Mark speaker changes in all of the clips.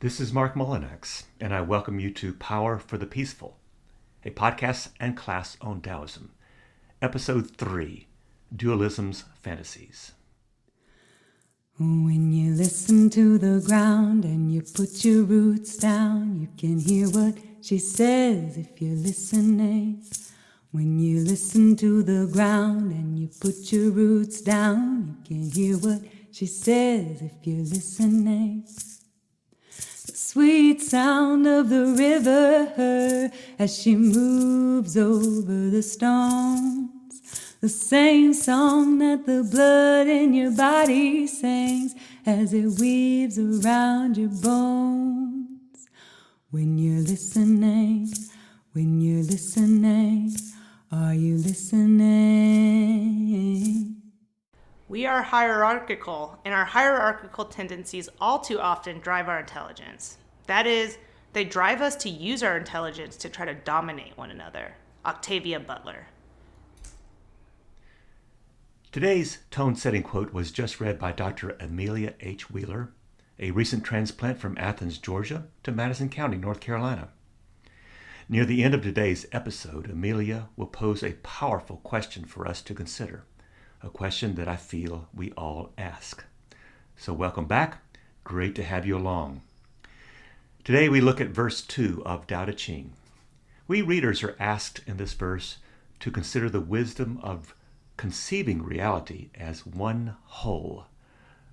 Speaker 1: This is Mark Mullinax, and I welcome you to Power for the Peaceful, a podcast and class on Taoism. Episode 3, Dualism's Fantasies.
Speaker 2: When you listen to the ground and you put your roots down, you can hear what she says if you're listening. When you listen to the ground and you put your roots down, you can hear what she says if you're listening. The sweet sound of the river as she moves over the stones. The same song that the blood in your body sings as it weaves around your bones. When you're listening, are you listening?
Speaker 3: We are hierarchical, and our hierarchical tendencies all too often drive our intelligence. That is, they drive us to use our intelligence to try to dominate one another. Octavia Butler.
Speaker 1: Today's tone-setting quote was just read by Dr. Amelia H. Wheeler, a recent transplant from Athens, Georgia, to Madison County, North Carolina. Near the end of today's episode, Amelia will pose a powerful question for us to consider, a question that I feel we all ask. So welcome back. Great to have you along. Today we look at verse 2 of Tao Te Ching. We readers are asked in this verse to consider the wisdom of conceiving reality as one whole,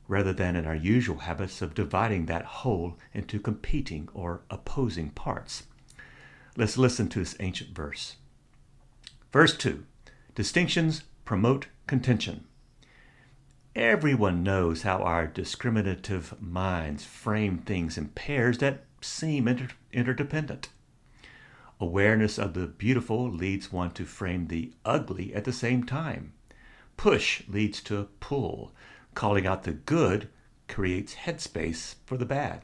Speaker 1: rather than in our usual habits of dividing that whole into competing or opposing parts. Let's listen to this ancient verse. Verse 2, distinctions promote contention. Everyone knows how our discriminative minds frame things in pairs that seem interdependent. Awareness of the beautiful leads one to frame the ugly at the same time. Push leads to pull. Calling out the good creates headspace for the bad.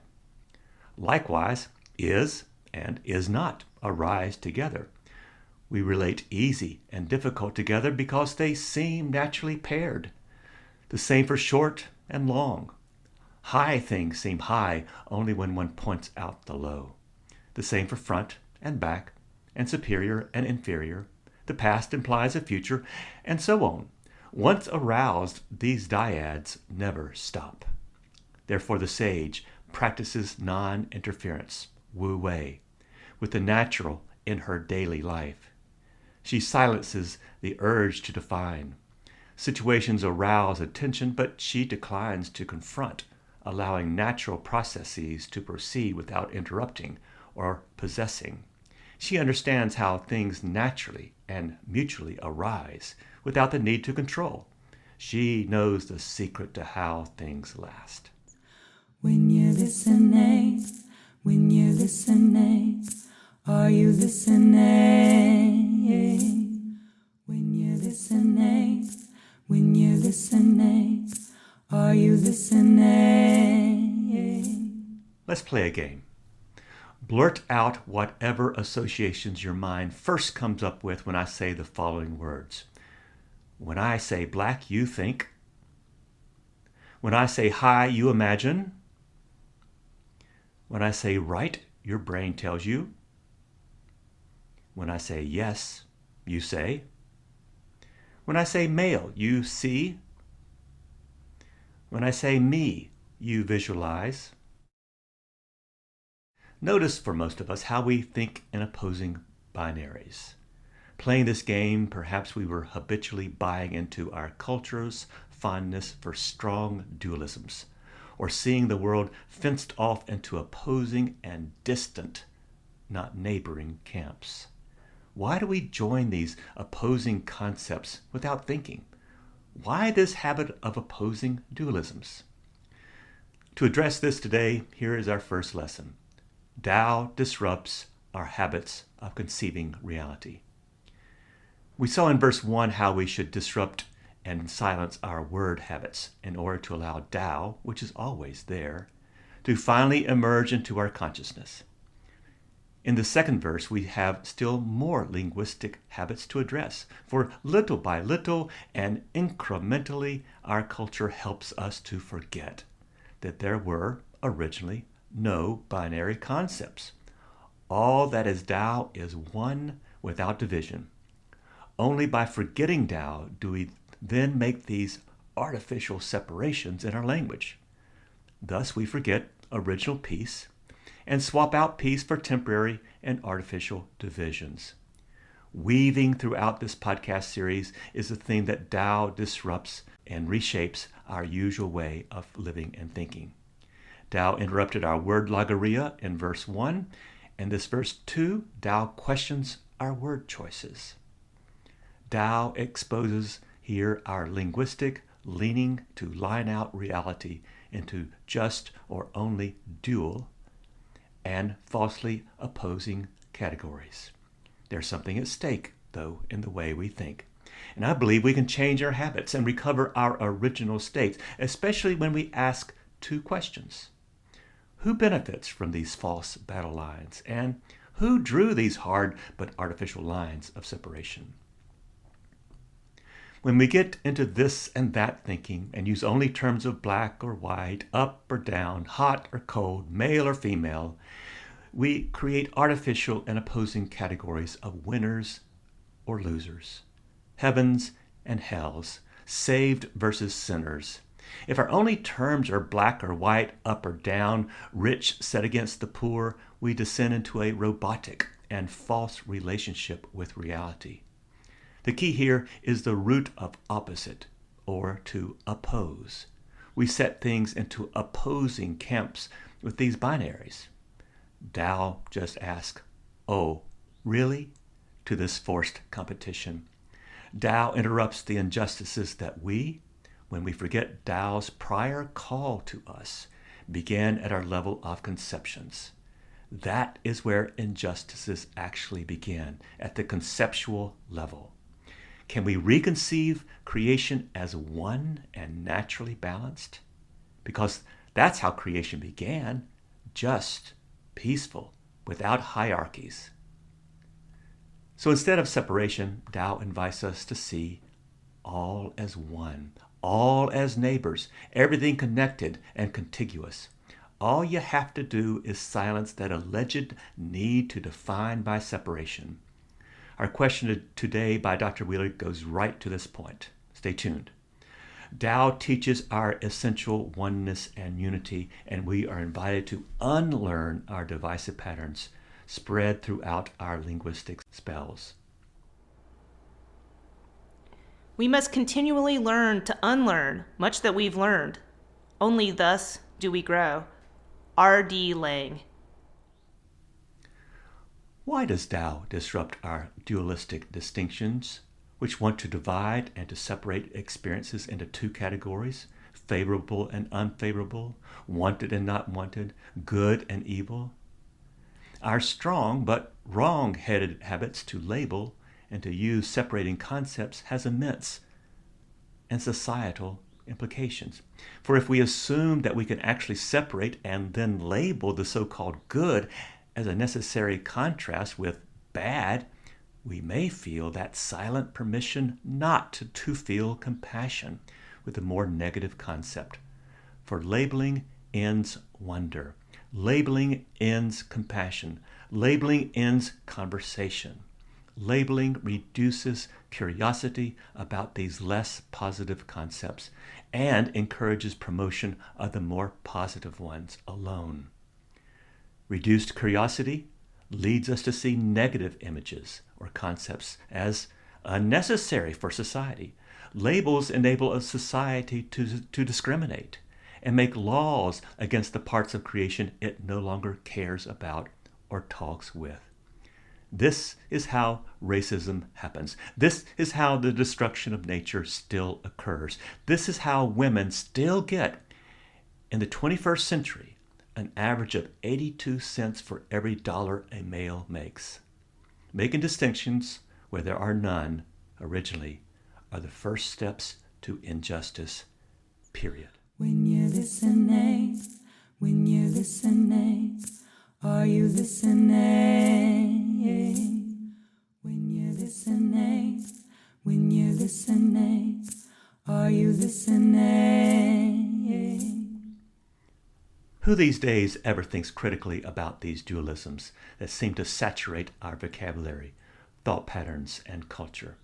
Speaker 1: Likewise, is and is not arise together. We relate easy and difficult together because they seem naturally paired. The same for short and long. High things seem high only when one points out the low. The same for front and back, and superior and inferior. The past implies a future, and so on. Once aroused, these dyads never stop. Therefore the sage practices non-interference, wu wei, with the natural in her daily life. She silences the urge to define. Situations arouse attention, but she declines to confront, allowing natural processes to proceed without interrupting or possessing. She understands how things naturally and mutually arise without the need to control. She knows the secret to how things last.
Speaker 2: When you're listening, are you listening? When you're listening, are you listening?
Speaker 1: Let's play a game. Blurt out whatever associations your mind first comes up with when I say the following words. When I say black, you think. When I say high, you imagine. When I say right, your brain tells you. When I say yes, you say. When I say male, you see. When I say me, you visualize. Notice for most of us how we think in opposing binaries. Playing this game, perhaps we were habitually buying into our culture's fondness for strong dualisms, or seeing the world fenced off into opposing and distant, not neighboring camps. Why do we join these opposing concepts without thinking? Why this habit of opposing dualisms? To address this today, here is our first lesson. Tao disrupts our habits of conceiving reality. We saw in verse 1 how we should disrupt and silence our word habits in order to allow Tao, which is always there, to finally emerge into our consciousness. In the second verse, we have still more linguistic habits to address, for little by little and incrementally, our culture helps us to forget that there were originally no binary concepts. All that is Tao is one without division. Only by forgetting Tao do we then make these artificial separations in our language. Thus we forget original peace and swap out peace for temporary and artificial divisions. Weaving throughout this podcast series is the theme that Tao disrupts and reshapes our usual way of living and thinking. Tao interrupted our word logorrhea in verse 1, and this verse 2, Tao questions our word choices. Tao exposes here our linguistic leaning to line out reality into just or only dual and falsely opposing categories. There's something at stake, though, in the way we think. And I believe we can change our habits and recover our original states, especially when we ask two questions. Who benefits from these false battle lines? And who drew these hard but artificial lines of separation? When we get into this and that thinking and use only terms of black or white, up or down, hot or cold, male or female, we create artificial and opposing categories of winners or losers, heavens and hells, saved versus sinners. If our only terms are black or white, up or down, rich set against the poor, we descend into a robotic and false relationship with reality. The key here is the root of opposite, or to oppose. We set things into opposing camps with these binaries. Tao just asks, "Oh, really?" to this forced competition. Tao interrupts the injustices that we, when we forget Tao's prior call to us, began at our level of conceptions. That is where injustices actually begin, at the conceptual level. Can we reconceive creation as one and naturally balanced? Because that's how creation began, just, peaceful, without hierarchies. So instead of separation, Tao invites us to see all as one, all as neighbors, everything connected and contiguous. All you have to do is silence that alleged need to define by separation. Our question today by Dr. Wheeler goes right to this point. Stay tuned. Tao teaches our essential oneness and unity, and we are invited to unlearn our divisive patterns spread throughout our linguistic spells.
Speaker 3: We must continually learn to unlearn much that we've learned. Only thus do we grow. R.D. Lang.
Speaker 1: Why does Tao disrupt our dualistic distinctions, which want to divide and to separate experiences into two categories, favorable and unfavorable, wanted and not wanted, good and evil? Our strong but wrong-headed habits to label and to use separating concepts has immense and societal implications. For if we assume that we can actually separate and then label the so-called good as a necessary contrast with bad, we may feel that silent permission not to feel compassion with a more negative concept. For labeling ends wonder. Labeling ends compassion. Labeling ends conversation. Labeling reduces curiosity about these less positive concepts and encourages promotion of the more positive ones alone. Reduced curiosity leads us to see negative images or concepts as unnecessary for society. Labels enable a society to discriminate and make laws against the parts of creation it no longer cares about or talks with. This is how racism happens. This is how the destruction of nature still occurs. This is how women still get, in the 21st century, an average of 82 cents for every dollar a male makes. Making distinctions where there are none originally are the first steps to injustice, period.
Speaker 2: When you're listening, are you listening? When you're listening, are you listening?
Speaker 1: Who these days ever thinks critically about these dualisms that seem to saturate our vocabulary, thought patterns, and culture?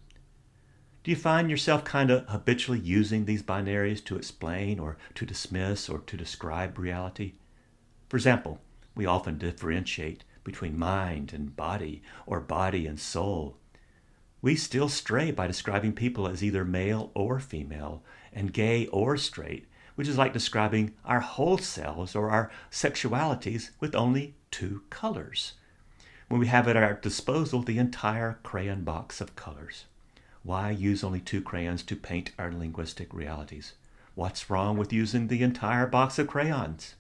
Speaker 1: Do you find yourself kind of habitually using these binaries to explain or to dismiss or to describe reality? For example, we often differentiate between mind and body or body and soul. We still stray by describing people as either male or female and gay or straight, which is like describing our whole selves or our sexualities with only two colors, when we have at our disposal the entire crayon box of colors. Why use only two crayons to paint our linguistic realities? What's wrong with using the entire box of crayons?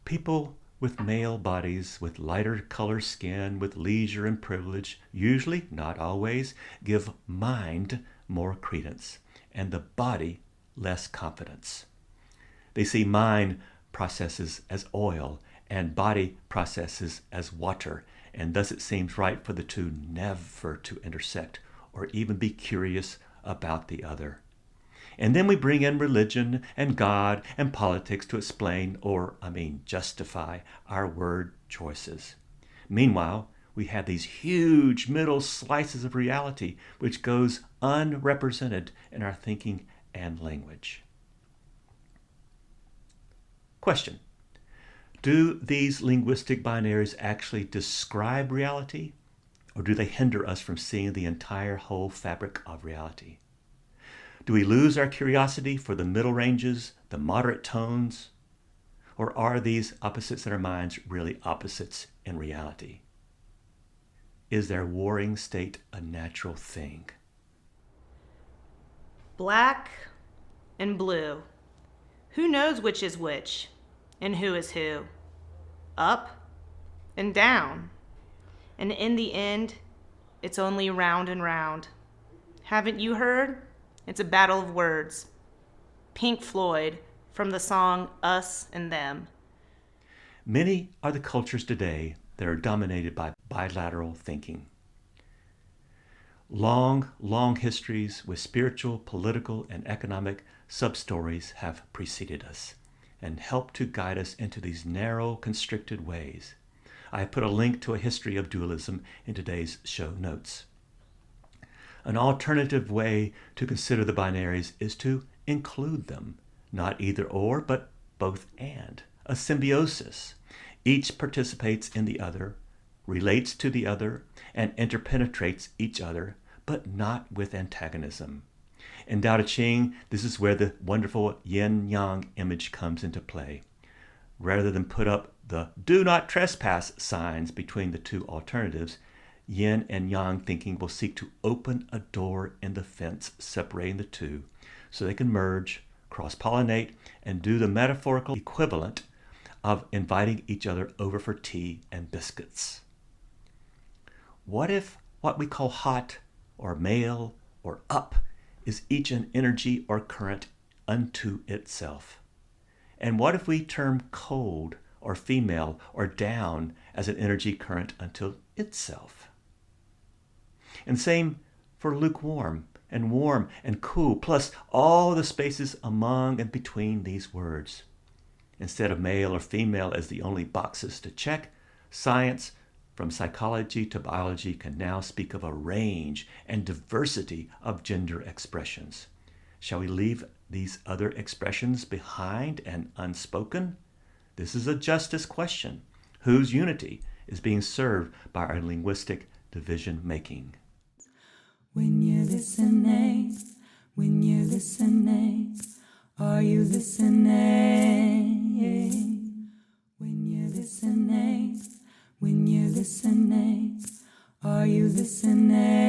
Speaker 1: People with male bodies, with lighter color skin, with leisure and privilege, usually, not always, give mind more credence and the body less confidence. They see mind processes as oil and body processes as water, and thus it seems right for the two never to intersect or even be curious about the other. And then we bring in religion and God and politics to explain justify our word choices. Meanwhile, we have these huge middle slices of reality which goes unrepresented in our thinking and language. Question: do these linguistic binaries actually describe reality, or do they hinder us from seeing the entire whole fabric of reality? Do we lose our curiosity for the middle ranges, the moderate tones, or are these opposites in our minds really opposites in reality? Is their warring state a natural thing?
Speaker 3: Black and blue. Who knows which is which and who is who? Up and down. And in the end, it's only round and round. Haven't you heard? It's a battle of words. Pink Floyd from the song Us and Them.
Speaker 1: Many are the cultures today that are dominated by bilateral thinking. Long histories with spiritual, political, and economic sub-stories have preceded us and helped to guide us into these narrow, constricted ways. I have put a link to a history of dualism in today's show notes. An alternative way to consider the binaries is to include them, not either or, but both and, a symbiosis. Each participates in the other, relates to the other, and interpenetrates each other, but not with antagonism. In Tao Te Ching, this is where the wonderful yin-yang image comes into play. Rather than put up the do not trespass signs between the two alternatives, yin and yang thinking will seek to open a door in the fence separating the two so they can merge, cross-pollinate, and do the metaphorical equivalent of inviting each other over for tea and biscuits. What if what we call hot or male or up is each an energy or current unto itself? And what if we term cold or female or down as an energy current unto itself? And same for lukewarm and warm and cool, plus all the spaces among and between these words. Instead of male or female as the only boxes to check, science, from psychology to biology, can now speak of a range and diversity of gender expressions. Shall we leave these other expressions behind and unspoken? This is a justice question. Whose unity is being served by our linguistic division making?
Speaker 2: When you're listening, are you listening? When you're listening, are you listening?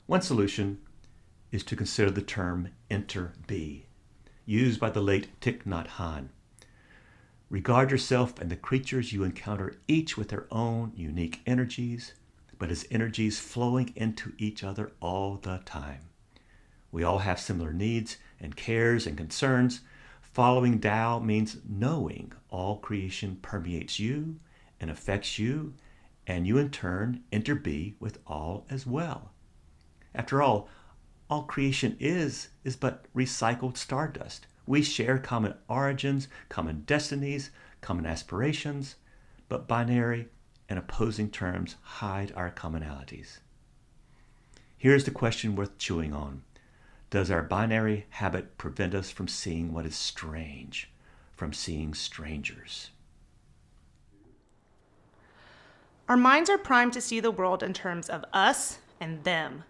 Speaker 1: One solution is to consider the term inter-be, used by the late Thich Nhat Hanh. Regard yourself and the creatures you encounter each with their own unique energies, but as energies flowing into each other all the time. We all have similar needs and cares and concerns. Following Tao means knowing all creation permeates you and affects you, and you in turn interbe with all as well. After all creation is but recycled stardust, We share common origins, common destinies, common aspirations, but binary and opposing terms hide our commonalities. Here's the question worth chewing on. Does our binary habit prevent us from seeing what is strange, from seeing strangers?
Speaker 3: Our minds are primed to see the world in terms of us and them.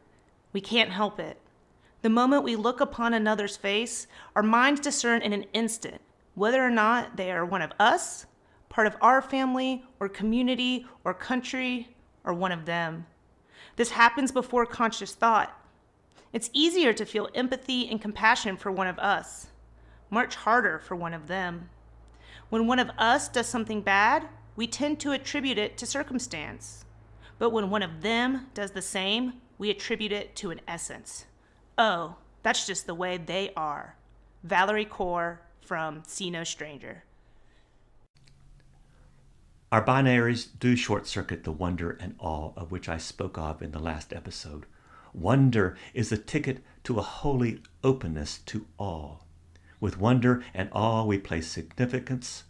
Speaker 3: We can't help it. The moment we look upon another's face, our minds discern in an instant whether or not they are one of us, part of our family or community or country, or one of them. This happens before conscious thought. It's easier to feel empathy and compassion for one of us, much harder for one of them. When one of us does something bad, we tend to attribute it to circumstance. But when one of them does the same, we attribute it to an essence. Oh, that's just the way they are. Valerie Kaur from See No Stranger.
Speaker 1: Our binaries do short-circuit the wonder and awe of which I spoke of in the last episode. Wonder is the ticket to a holy openness to awe. With wonder and awe, we place significance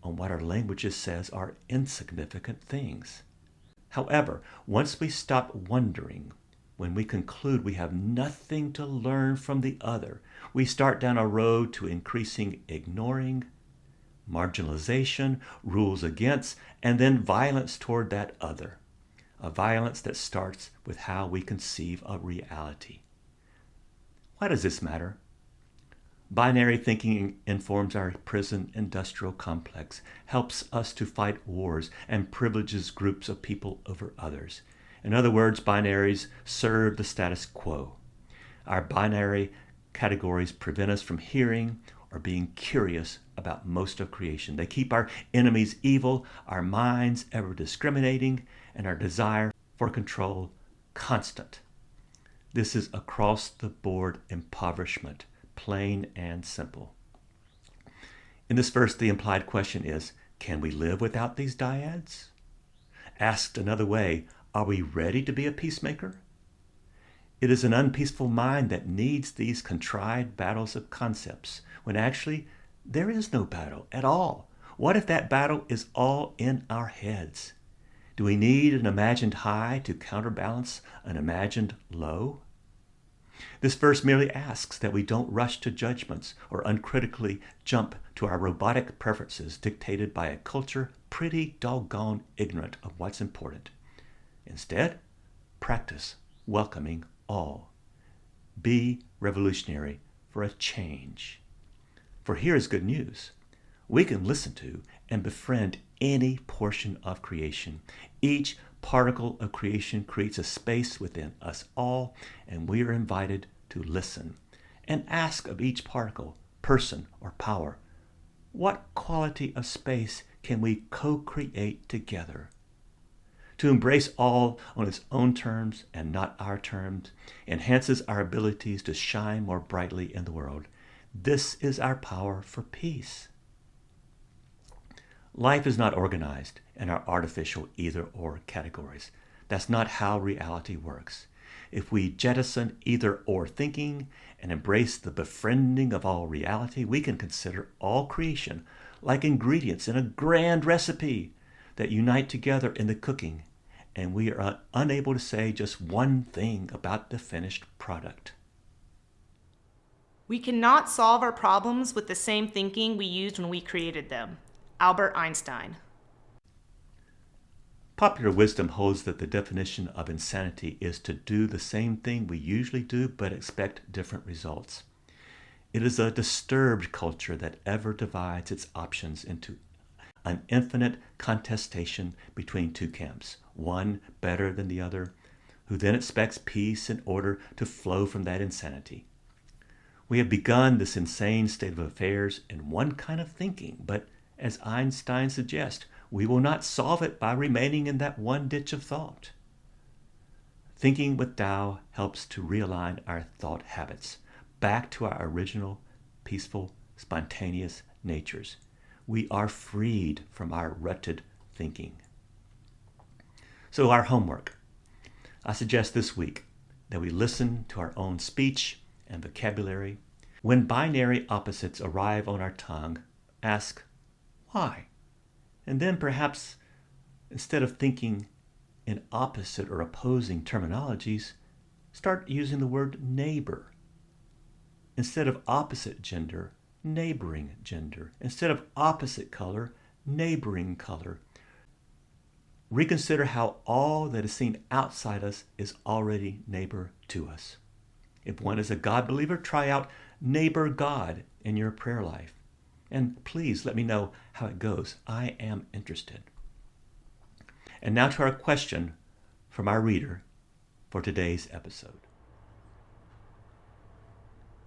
Speaker 1: on what our languages says are insignificant things. However, once we stop wondering, when we conclude we have nothing to learn from the other, we start down a road to increasing ignoring, marginalization, rules against, and then violence toward that other. A violence that starts with how we conceive of reality. Why does this matter? Binary thinking informs our prison industrial complex, helps us to fight wars, and privileges groups of people over others. In other words, binaries serve the status quo. Our binary categories prevent us from hearing or being curious about most of creation. They keep our enemies evil, our minds ever discriminating, and our desire for control constant. This is across-the-board impoverishment, plain and simple. In this verse, the implied question is, can we live without these dyads? Asked another way, are we ready to be a peacemaker? It is an unpeaceful mind that needs these contrived battles of concepts, when actually there is no battle at all. What if that battle is all in our heads? Do we need an imagined high to counterbalance an imagined low? This verse merely asks that we don't rush to judgments or uncritically jump to our robotic preferences dictated by a culture pretty doggone ignorant of what's important. Instead, practice welcoming all. Be revolutionary for a change. For here is good news. We can listen to and befriend any portion of creation. Each particle of creation creates a space within us all, and we are invited to listen and ask of each particle, person, or power, what quality of space can we co-create together? To embrace all on its own terms and not our terms enhances our abilities to shine more brightly in the world. This is our power for peace. Life is not organized in our artificial either-or categories. That's not how reality works. If we jettison either-or thinking and embrace the befriending of all reality, we can consider all creation like ingredients in a grand recipe that unite together in the cooking, and we are unable to say just one thing about the finished product.
Speaker 3: We cannot solve our problems with the same thinking we used when we created them. Albert Einstein.
Speaker 1: Popular wisdom holds that the definition of insanity is to do the same thing we usually do but expect different results. It is a disturbed culture that ever divides its options into an infinite contestation between two camps, one better than the other, who then expects peace and order to flow from that insanity. We have begun this insane state of affairs in one kind of thinking, but as Einstein suggests, we will not solve it by remaining in that one ditch of thought. Thinking with Tao helps to realign our thought habits back to our original, peaceful, spontaneous natures. We are freed from our rutted thinking. So our homework. I suggest this week that we listen to our own speech and vocabulary, When binary opposites arrive on our tongue, ask, why? And then perhaps, instead of thinking in opposite or opposing terminologies, start using the word neighbor. Instead of opposite gender, neighboring gender. Instead of opposite color, neighboring color. Reconsider how all that is seen outside us is already neighbor to us. If one is a God believer, try out neighbor God in your prayer life. And please let me know how it goes. I am interested. And now to our question from our reader for today's episode.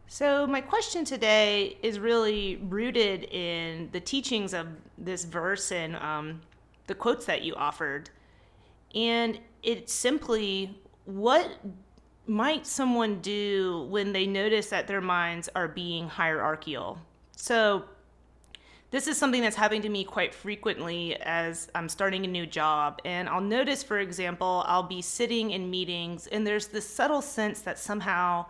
Speaker 3: So my question today is really rooted in the teachings of this verse and the quotes that you offered. And it's simply, what might someone do when they notice that their minds are being hierarchical? So this is something that's happening to me quite frequently as I'm starting a new job. And I'll notice, for example, I'll be sitting in meetings and there's this subtle sense that somehow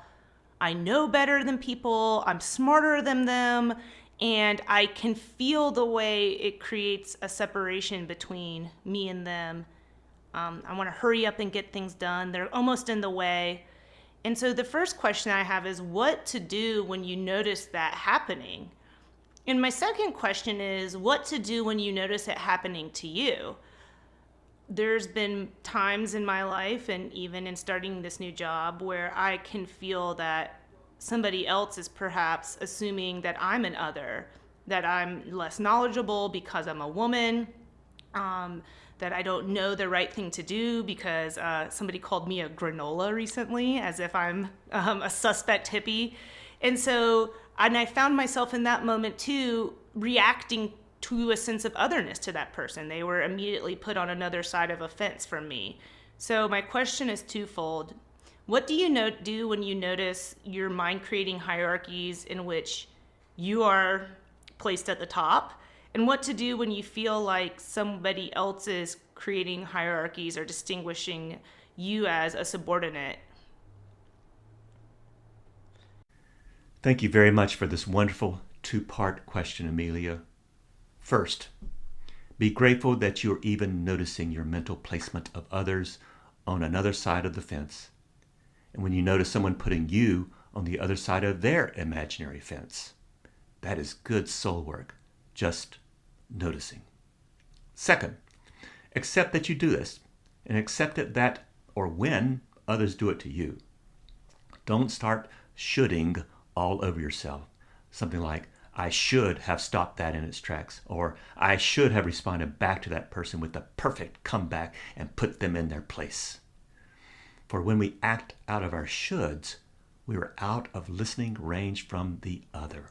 Speaker 3: I know better than people, I'm smarter than them, and I can feel the way it creates a separation between me and them. I want to hurry up and get things done. They're almost in the way. And so the first question I have is what to do when you notice that happening? And my second question is what to do when you notice it happening to you? There's been times in my life and even in starting this new job where I can feel that somebody else is perhaps assuming that I'm an other, that I'm less knowledgeable because I'm a woman, that I don't know the right thing to do because somebody called me a granola recently, as if I'm a suspect hippie. And I found myself in that moment too, reacting to a sense of otherness to that person. They were immediately put on another side of a fence from me. So my question is twofold. What do you do when you notice your mind creating hierarchies in which you are placed at the top? And what to do when you feel like somebody else is creating hierarchies or distinguishing you as a subordinate?
Speaker 1: Thank you very much for this wonderful two-part question, Amelia. First, be grateful that you're even noticing your mental placement of others on another side of the fence. And when you notice someone putting you on the other side of their imaginary fence, that is good soul work, just noticing. Second, accept that you do this, and accept it that or when others do it to you. Don't start shoulding all over yourself. Something like, I should have stopped that in its tracks, or I should have responded back to that person with the perfect comeback and put them in their place. For when we act out of our shoulds, we are out of listening range from the other.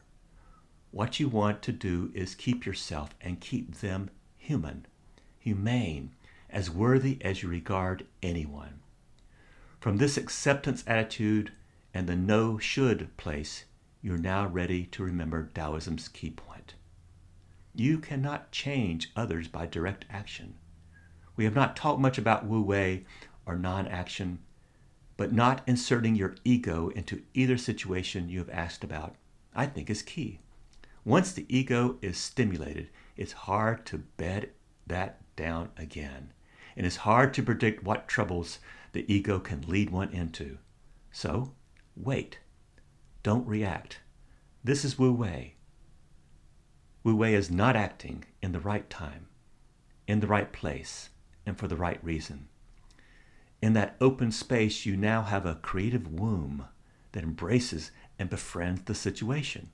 Speaker 1: What you want to do is keep yourself and keep them human, humane, as worthy as you regard anyone. From this acceptance attitude and the no should place, you're now ready to remember Taoism's key point. You cannot change others by direct action. We have not talked much about Wu Wei or non-action, but not inserting your ego into either situation you have asked about, I think is key. Once the ego is stimulated, it's hard to bed that down again. And it's hard to predict what troubles the ego can lead one into. So, wait. Don't react. This is Wu Wei. Wu Wei is not acting in the right time, in the right place, and for the right reason. In that open space, you now have a creative womb that embraces and befriends the situation.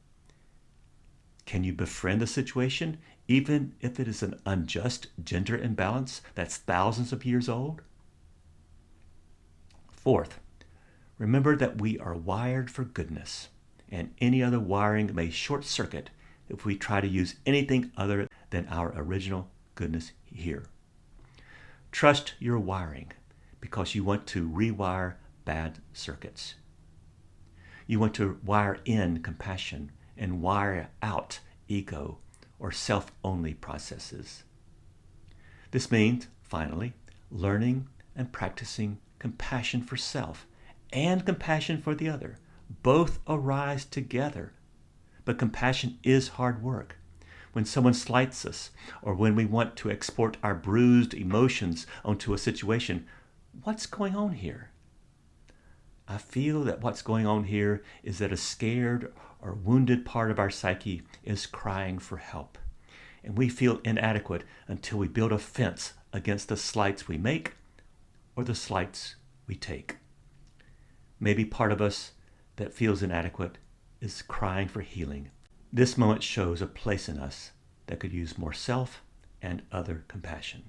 Speaker 1: Can you befriend the situation even if it is an unjust gender imbalance that's thousands of years old? Fourth, remember that we are wired for goodness, and any other wiring may short circuit if we try to use anything other than our original goodness here. Trust your wiring because you want to rewire bad circuits. You want to wire in compassion and wire out ego or self-only processes. This means, finally, learning and practicing compassion for self and compassion for the other, both arise together. But compassion is hard work. When someone slights us, or when we want to export our bruised emotions onto a situation, what's going on here? I feel that what's going on here is that a scared or wounded part of our psyche is crying for help. And we feel inadequate until we build a fence against the slights we make or the slights we take. Maybe part of us that feels inadequate is crying for healing. This moment shows a place in us that could use more self and other compassion.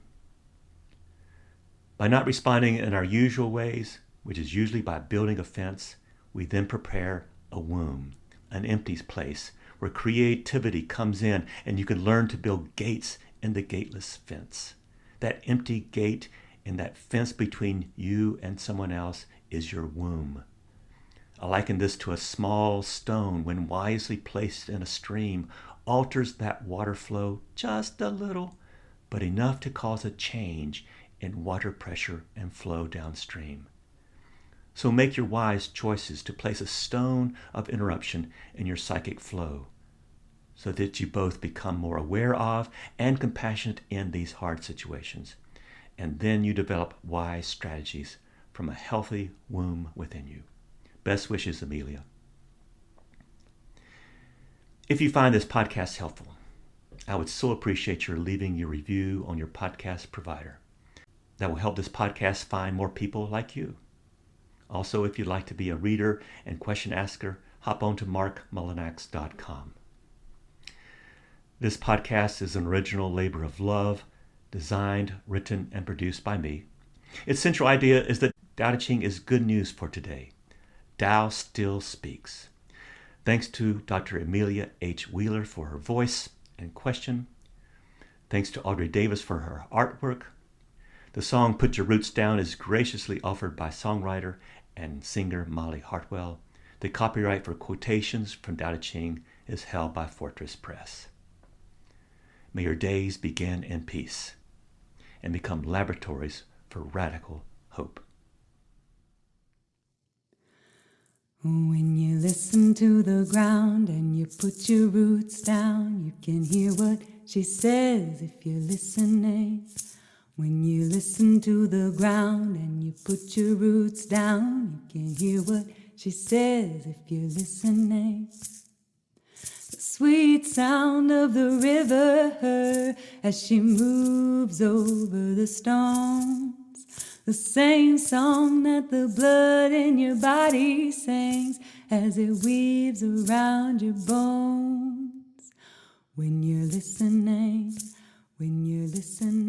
Speaker 1: By not responding in our usual ways, which is usually by building a fence, we then prepare a womb, an empty place where creativity comes in and you can learn to build gates in the gateless fence. That empty gate in that fence between you and someone else is your womb. I liken this to a small stone when wisely placed in a stream alters that water flow just a little, but enough to cause a change in water pressure and flow downstream. So make your wise choices to place a stone of interruption in your psychic flow so that you both become more aware of and compassionate in these hard situations. And then you develop wise strategies from a healthy womb within you. Best wishes, Amelia. If you find this podcast helpful, I would so appreciate your leaving your review on your podcast provider. That will help this podcast find more people like you. Also, if you'd like to be a reader and question asker, hop on to markmullinax.com. This podcast is an original labor of love, designed, written, and produced by me. Its central idea is that Tao Te Ching is good news for today. Tao still speaks. Thanks to Dr. Amelia H. Wheeler for her voice and question. Thanks to Audrey Davis for her artwork. The song Put Your Roots Down is graciously offered by songwriter and singer Molly Hartwell. The copyright for quotations from Tao Te Ching is held by Fortress Press. May your days begin in peace and become laboratories for radical hope.
Speaker 2: When you listen to the ground and you put your roots down, you can hear what she says if you're listening. When you listen to the ground and you put your roots down, you can hear what she says if you're listening. The sweet sound of the river as she moves over the stones. The same song that the blood in your body sings as it weaves around your bones. When you're listening, when you're listening.